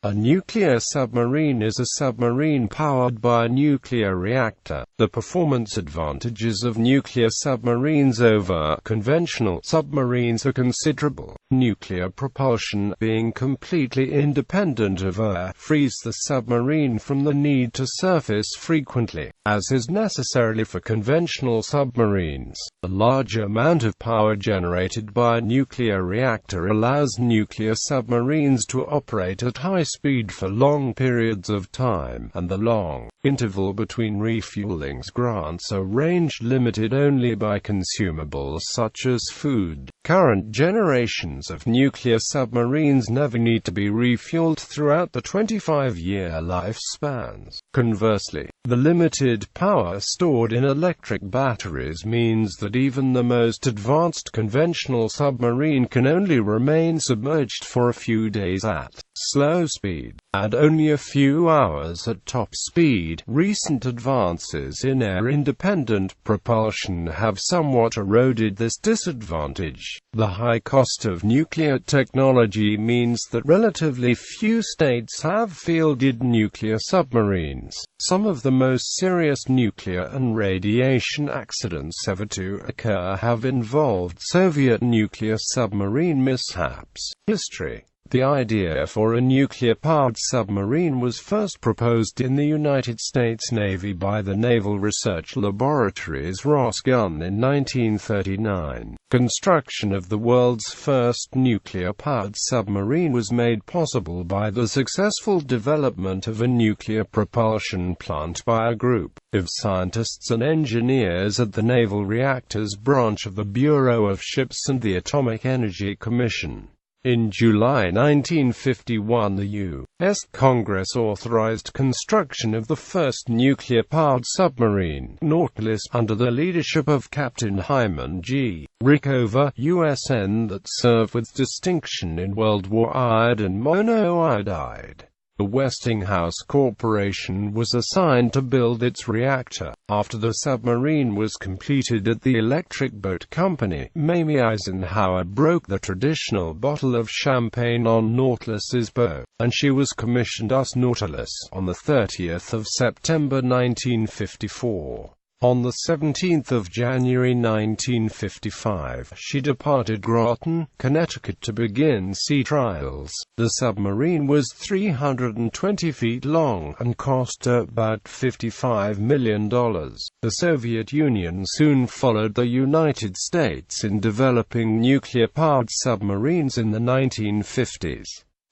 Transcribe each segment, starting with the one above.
A nuclear submarine is a submarine powered by a nuclear reactor. The performance advantages of nuclear submarines over conventional submarines are considerable. Nuclear propulsion, being completely independent of air, frees the submarine from the need to surface frequently, as is necessary for conventional submarines. The large amount of power generated by a nuclear reactor allows nuclear submarines to operate at high speed for long periods of time, and the long interval between refuelings grants a range limited only by consumables such as food. Current generations of nuclear submarines never need to be refueled throughout the 25-year lifespans. Conversely, the limited power stored in electric batteries means that even the most advanced conventional submarine can only remain submerged for a few days at slow speed, and only a few hours at top speed. Recent advances in air-independent propulsion have somewhat eroded this disadvantage. The high cost of nuclear technology means that relatively few states have fielded nuclear submarines. Some of the most serious nuclear and radiation accidents ever to occur have involved Soviet nuclear submarine mishaps. History. The idea for a nuclear-powered submarine was first proposed in the United States Navy by the Naval Research Laboratory's Rosgun in 1939. Construction of the world's first nuclear-powered submarine was made possible by the successful development of a nuclear propulsion plant by a group of scientists and engineers at the Naval Reactors Branch of the Bureau of Ships and the Atomic Energy Commission. In July 1951, the U.S. Congress authorized construction of the first nuclear-powered submarine, Nautilus, under the leadership of Captain Hyman G. Rickover, USN, that served with distinction in World War I and monoiodide. The Westinghouse Corporation was assigned to build its reactor. After the submarine was completed at the Electric Boat Company, Mamie Eisenhower broke the traditional bottle of champagne on Nautilus's bow, and she was commissioned as Nautilus on the 30th of September 1954. On the 17th of January 1955, she departed Groton, Connecticut to begin sea trials. The submarine was 320 feet long, and cost about $55 million. The Soviet Union soon followed the United States in developing nuclear-powered submarines in the 1950s.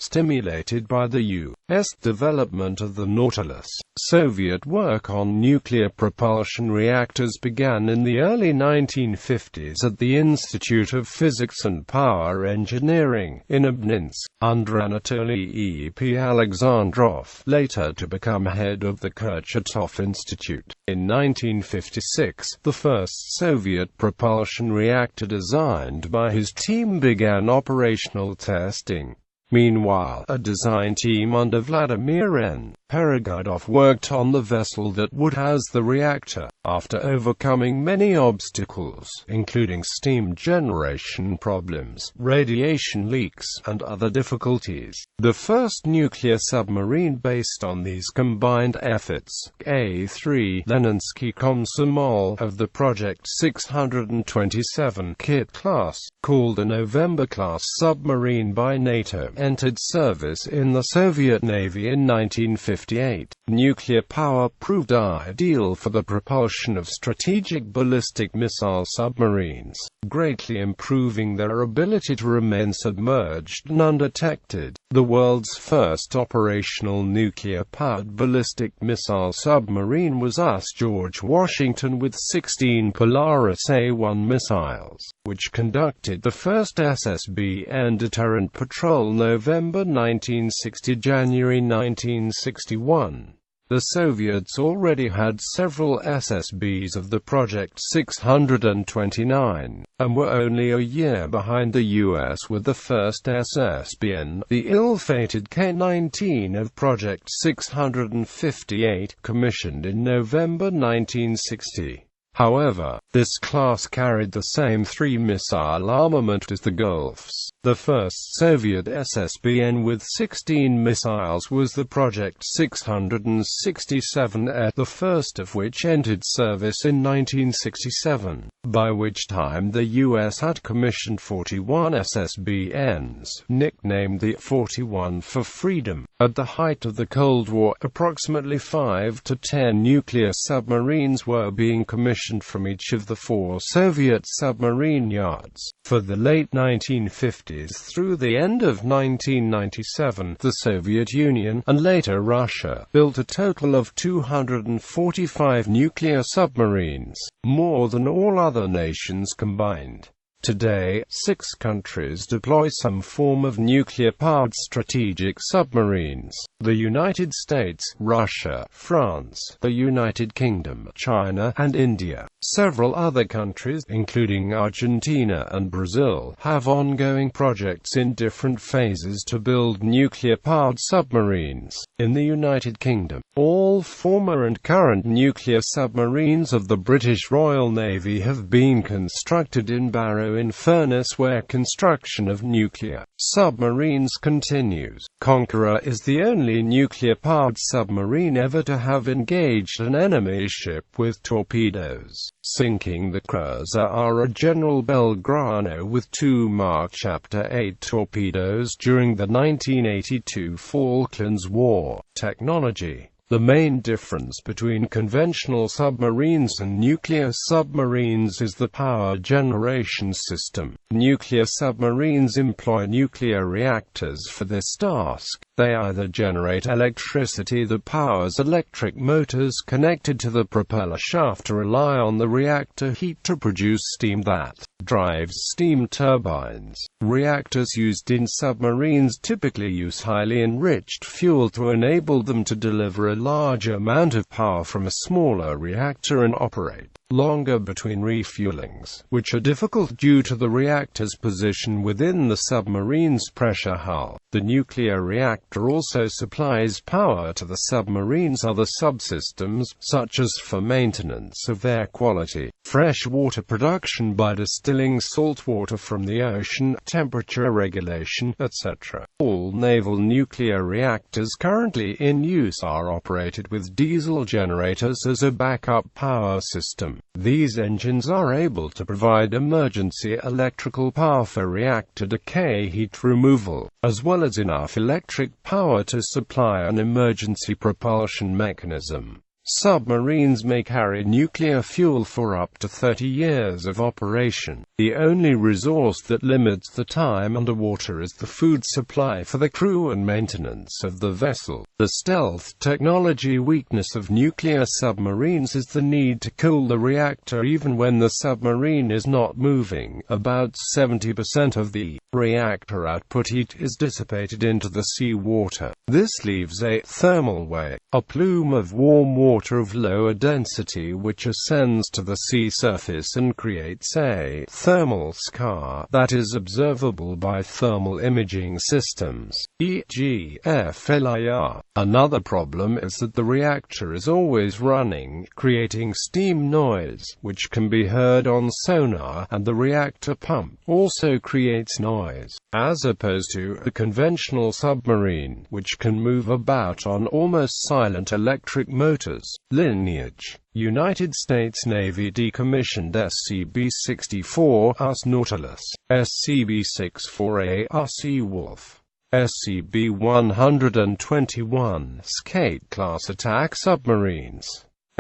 Stimulated by the U.S. development of the Nautilus, Soviet work on nuclear propulsion reactors began in the early 1950s at the Institute of Physics and Power Engineering in Obninsk, under Anatoly E. P. Alexandrov, later to become head of the Kurchatov Institute. In 1956, the first Soviet propulsion reactor designed by his team began operational testing. Meanwhile, a design team under Vladimir N. Peregoudov worked on the vessel that would house the reactor, after overcoming many obstacles, including steam generation problems, radiation leaks, and other difficulties. The first nuclear submarine based on these combined efforts, A3 Leninsky Komsomol of the Project 627 Kit class, called a November-class submarine by NATO, entered service in the Soviet Navy in 1958. Nuclear power proved ideal for the propulsion of strategic ballistic missile submarines, greatly improving their ability to remain submerged and undetected. The world's first operational nuclear-powered ballistic missile submarine was USS George Washington with 16 Polaris A-1 missiles, which conducted the first SSBN deterrent patrol November 1960 – January 1961. The Soviets already had several SSBs of the Project 629, and were only a year behind the US with the first SSBN, the ill-fated K-19 of Project 658, commissioned in November 1960. However, this class carried the same three-missile armament as the Gulf's. The first Soviet SSBN with 16 missiles was the Project 667, the first of which entered service in 1967, by which time the U.S. had commissioned 41 SSBNs, nicknamed the 41 for freedom. At the height of the Cold War, approximately 5 to 10 nuclear submarines were being commissioned from each of the 4 Soviet submarine yards. For the late 1950s through the end of 1997, the Soviet Union, and later Russia, built a total of 245 nuclear submarines, more than all other nations combined. Today, 6 countries deploy some form of nuclear-powered strategic submarines: the United States, Russia, France, the United Kingdom, China, and India. Several other countries, including Argentina and Brazil, have ongoing projects in different phases to build nuclear-powered submarines. In the United Kingdom, all former and current nuclear submarines of the British Royal Navy have been constructed in Barrow-in-Furness, where construction of nuclear submarines continues. Conqueror is the only nuclear-powered submarine ever to have engaged an enemy ship with torpedoes, sinking the cruiser Ara General Belgrano with 2 Mark Chapter 8 torpedoes during the 1982 Falklands War. Technology. The main difference between conventional submarines and nuclear submarines is the power generation system. Nuclear submarines employ nuclear reactors for this task. They either generate electricity that powers electric motors connected to the propeller shaft, or rely on the reactor heat to produce steam that drives steam turbines. Reactors used in submarines typically use highly enriched fuel to enable them to deliver a large amount of power from a smaller reactor and operate longer between refuelings, which are difficult due to the reactor's position within the submarine's pressure hull. The nuclear reactor also supplies power to the submarine's other subsystems, such as for maintenance of air quality, fresh water production by distilling salt water from the ocean, temperature regulation, etc. All naval nuclear reactors currently in use are operated with diesel generators as a backup power system. These engines are able to provide emergency electrical power for reactor decay heat removal, as well as enough electric power to supply an emergency propulsion mechanism. Submarines may carry nuclear fuel for up to 30 years of operation. The only resource that limits the time underwater is the food supply for the crew and maintenance of the vessel. The stealth technology weakness of nuclear submarines is the need to cool the reactor even when the submarine is not moving. About 70% of the reactor output heat is dissipated into the sea water. This leaves a thermal wake, a plume of warm water of lower density which ascends to the sea surface and creates a thermal scar that is observable by thermal imaging systems, e.g. FLIR. Another problem is that the reactor is always running, creating steam noise, which can be heard on sonar, and the reactor pump also creates noise, as opposed to the conventional submarine, which can move about on almost silent electric motors. Lineage. United States Navy decommissioned SCB-64 Nautilus, SCB-64A Seawolf, SCB-121 Skate-class attack submarines,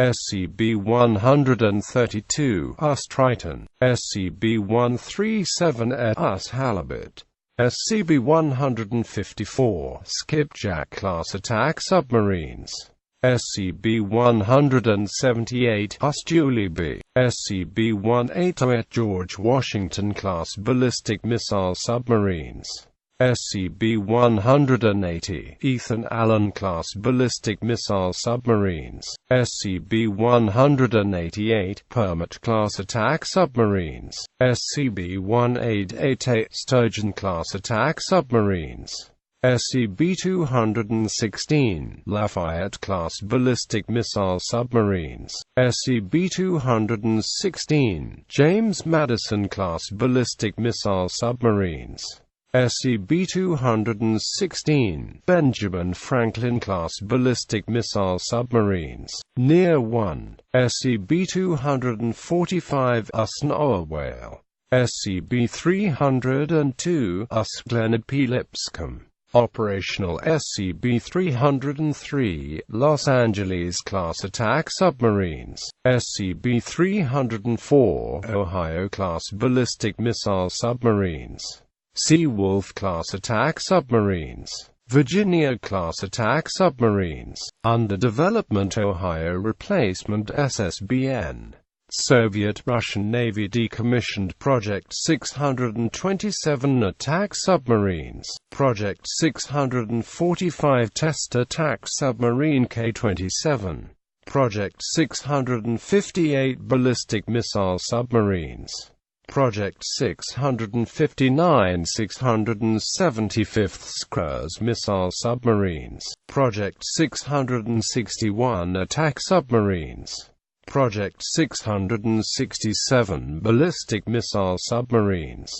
SCB-132 Triton, SCB-137 Halibut, SCB-154 Skipjack-class attack submarines, SCB-178 Julie B, SCB-188 George Washington-class ballistic missile submarines, SCB-180 Ethan Allen-class ballistic missile submarines, SCB-188 Permit-class attack submarines, SCB-188 Sturgeon-class attack submarines, SEB-216 Lafayette-class ballistic missile submarines, SEB-216 James Madison-class ballistic missile submarines, SEB-216 Benjamin Franklin-class ballistic missile submarines, Near 1, SEB-245 Usnaoa Whale, SEB-302 Glenard P. Lipscomb. Operational SEB-303 Los Angeles-class attack submarines, SEB-304 Ohio-class ballistic missile submarines, Seawolf-class attack submarines, Virginia-class attack submarines, under development Ohio replacement SSBN. Soviet-Russian Navy decommissioned Project 627 attack submarines, Project 645 test attack submarine K-27, Project 658 ballistic missile submarines, Project 659 675th cruise missile submarines, Project 661 attack submarines, Project 667 ballistic missile submarines,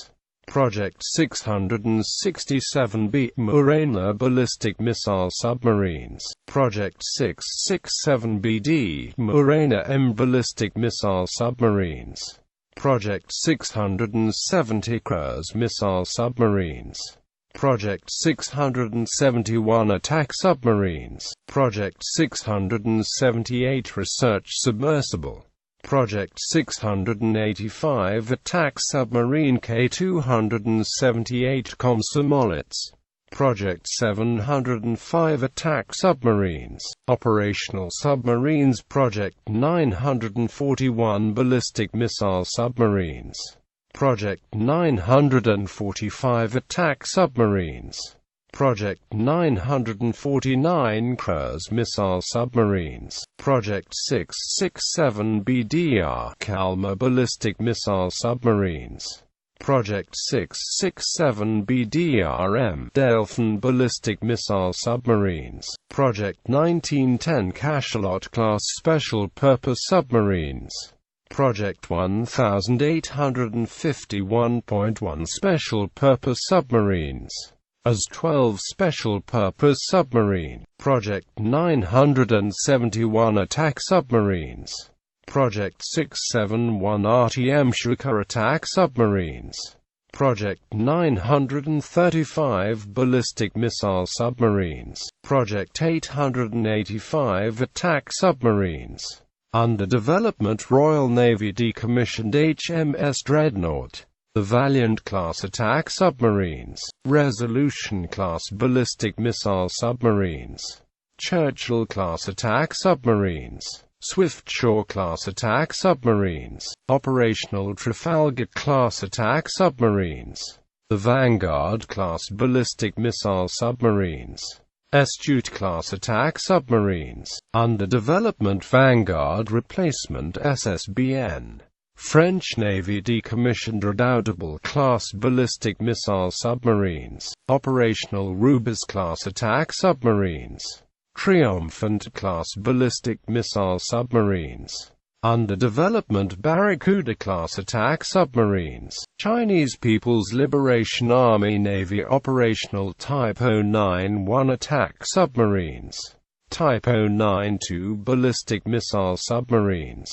Project 667B Morena ballistic missile submarines, Project 667BD Morena M ballistic missile submarines, Project 670 cruise missile submarines, Project 671 attack submarines, Project 678 research submersible, Project 685 attack submarine K-278 consumables, Project 705 attack submarines, operational submarines Project 941 ballistic missile submarines, Project 945 attack submarines, Project 949 cruise missile submarines, Project 667BDR Kalmar ballistic missile submarines, Project 667BDRM Delphin ballistic missile submarines, Project 1910 Cachalot-class special purpose submarines, Project 1851.1 Special Purpose Submarines, AS-12 Special Purpose Submarine, Project 971 Attack Submarines, Project 671 RTM Shuka Attack Submarines, Project 935 Ballistic Missile Submarines, Project 885 Attack Submarines. Under development Royal Navy decommissioned HMS Dreadnought, the Valiant-class attack submarines, Resolution-class ballistic missile submarines, Churchill-class attack submarines, Swiftsure-class attack submarines, operational Trafalgar-class attack submarines, the Vanguard-class ballistic missile submarines, Astute-class attack submarines, under development Vanguard replacement SSBN. French Navy decommissioned Redoutable-class ballistic missile submarines, operational Rubis-class attack submarines, Triomphant-class ballistic missile submarines, under development Barracuda-class attack submarines, Chinese People's Liberation Army Navy operational Type 091 attack submarines, Type 092 ballistic missile submarines,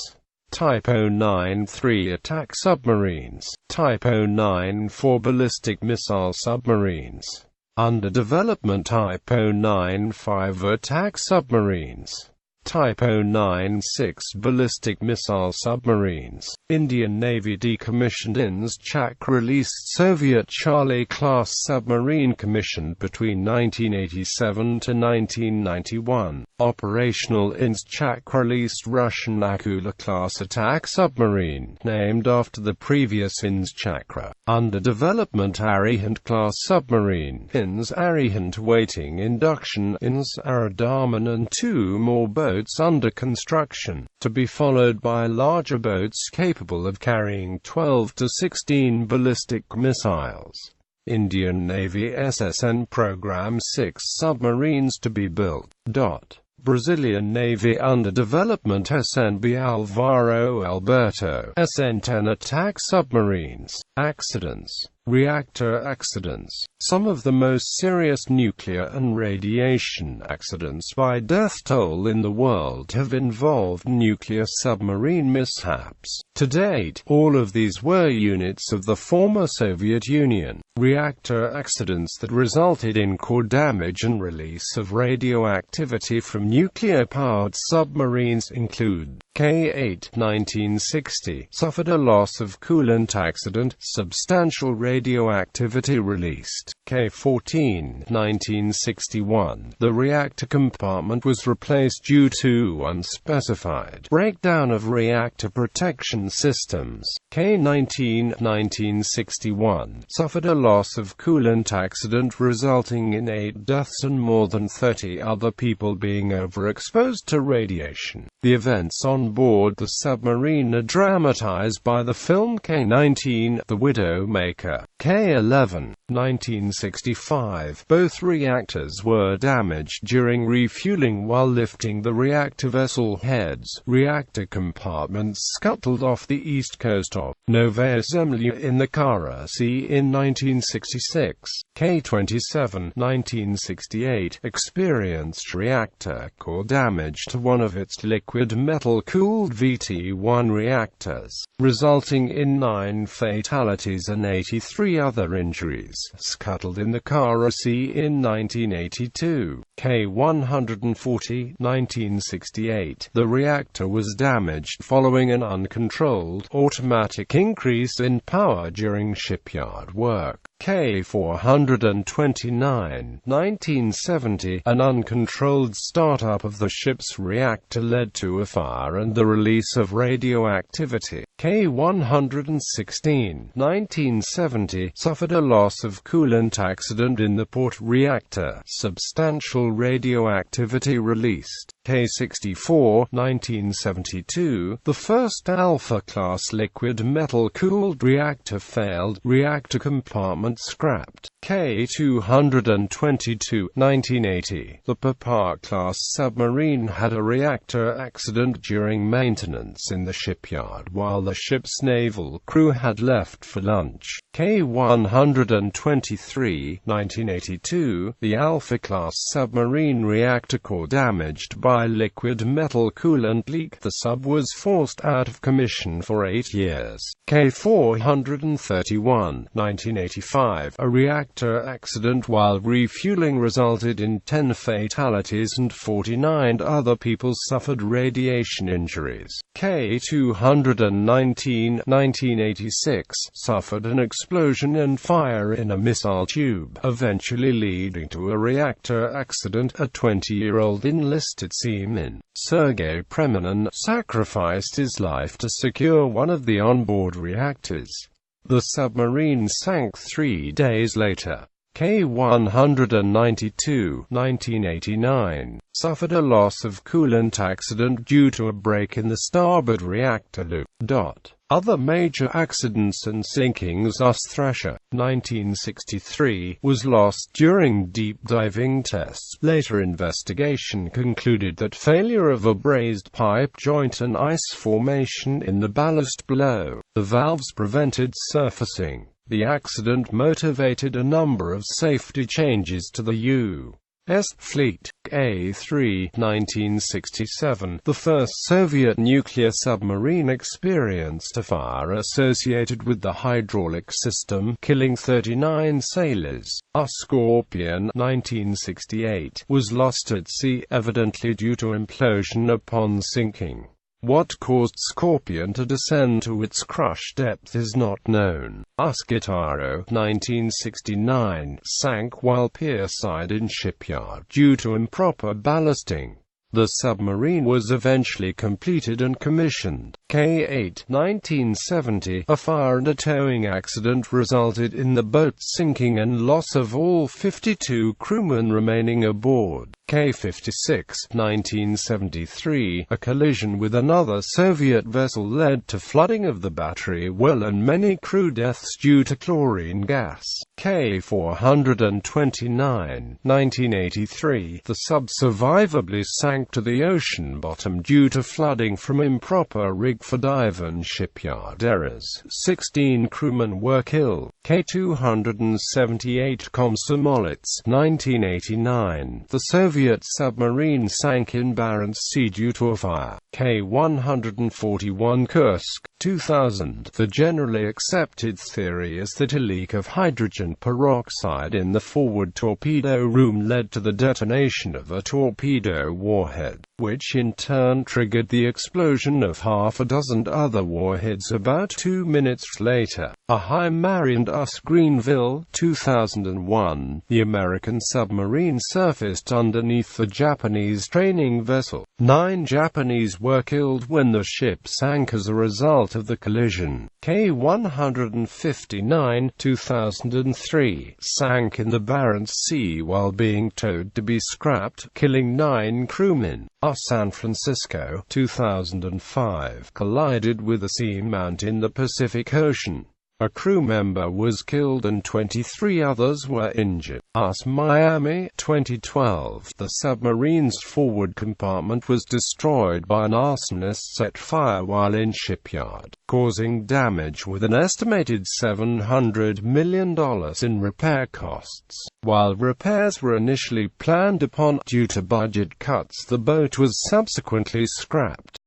Type 093 attack submarines, Type 094 ballistic missile submarines, under development Type 095 attack submarines, Type 096 ballistic missile submarines. Indian Navy decommissioned INS-Chak released Soviet Charlie-class submarine commissioned between 1987 to 1991. Operational INS-Chak released Russian Akula-class attack submarine, named after the previous INS-Chakra. Under development Arihant-class submarine, INS-Arihant waiting induction, INS-Aradaman and 2 more boats under construction, to be followed by larger boats capable of carrying 12 to 16 ballistic missiles. Indian Navy SSN Program 6 submarines to be built. Brazilian Navy under development SNB Alvaro Alberto SN-10 attack submarines. Accidents. Reactor accidents. Some of the most serious nuclear and radiation accidents by death toll in the world have involved nuclear submarine mishaps. To date, all of these were units of the former Soviet Union. Reactor accidents that resulted in core damage and release of radioactivity from nuclear-powered submarines include K-8, 1960, suffered a loss of coolant accident, substantial radioactivity released. K-14, 1961, the reactor compartment was replaced due to unspecified breakdown of reactor protection systems. K-19, 1961, suffered a loss of coolant accident resulting in 8 deaths and more than 30 other people being overexposed to radiation. The events on board the submarine are dramatized by the film K-19, The Widowmaker. K-11, 1965, both reactors were damaged during refueling while lifting the reactor vessel heads. Reactor compartments scuttled off the east coast of Novaya Zemlya in the Kara Sea in 1966. K-27, 1968, experienced reactor core damage to one of its liquid metal-cooled VT-1 reactors, resulting in 9 fatalities and 83 other injuries. Scuttled in the Kara Sea in 1982. K-140, 1968, the reactor was damaged following an uncontrolled, automatic increase in power during shipyard work. K-429, 1970, an uncontrolled startup of the ship's reactor led to a fire and the release of radioactivity. K-116, 1970, suffered a loss of coolant accident in the port reactor, substantial radioactivity released. K-64, 1972, the first Alpha-class liquid metal-cooled reactor failed, reactor compartment scrapped. K-222, 1980, the Papa-class submarine had a reactor accident during maintenance in the shipyard while the ship's naval crew had left for lunch. K-123, 1982, the Alpha-class submarine reactor core damaged by liquid metal coolant leak. The sub was forced out of commission for 8 years. K-431, 1985, a reactor accident while refueling resulted in 10 fatalities and 49 other people suffered radiation injuries. K-219, 1986, suffered an explosion and fire in a missile tube, eventually leading to a reactor accident. A 20-year-old enlisted seaman, Sergei Preminin, sacrificed his life to secure one of the onboard reactors. The submarine sank 3 days later. K-192, 1989, suffered a loss of coolant accident due to a break in the starboard reactor loop. Other major accidents and sinkings: Thrasher, 1963, was lost during deep diving tests. Later investigation concluded that failure of a brazed pipe joint and ice formation in the ballast below the valves prevented surfacing. The accident motivated a number of safety changes to the U.S. fleet. A-3, 1967, the first Soviet nuclear submarine experienced a fire associated with the hydraulic system, killing 39 sailors. Escorpion, 1968, was lost at sea, evidently due to implosion upon sinking. What caused Scorpion to descend to its crush depth is not known. Usgitaro, 1969, sank while pierside in shipyard due to improper ballasting. The submarine was eventually completed and commissioned. K8, 1970, a fire and a towing accident resulted in the boat sinking and loss of all 52 crewmen remaining aboard. K56, 1973, a collision with another Soviet vessel led to flooding of the battery well and many crew deaths due to chlorine gas. K429, 1983, the sub survivably sank to the ocean bottom due to flooding from improper rig for dive and shipyard errors. 16 crewmen were killed. K278, consumables, 1989, the Soviet submarine sank in Barents Sea due to a fire. K141, Kursk, 2000, the generally accepted theory is that a leak of hydrogen peroxide in the forward torpedo room led to the detonation of a torpedo warhead, which in turn triggered the explosion of half a dozen other warheads about 2 minutes later. Ahimari and Us, Greenville, 2001, the American submarine surfaced underneath the Japanese training vessel. 9 Japanese were killed when the ship sank as a result of the collision. K159, 2003, sank in the Barents Sea while being towed to be scrapped, killing 9 crewmen. San Francisco, 2005, collided with a seamount in the Pacific Ocean. A crew member was killed and 23 others were injured. Miami, 2012, the submarine's forward compartment was destroyed by an arsonist set fire while in shipyard, causing damage with an estimated $700 million in repair costs. While repairs were initially planned upon, due to budget cuts the boat was subsequently scrapped.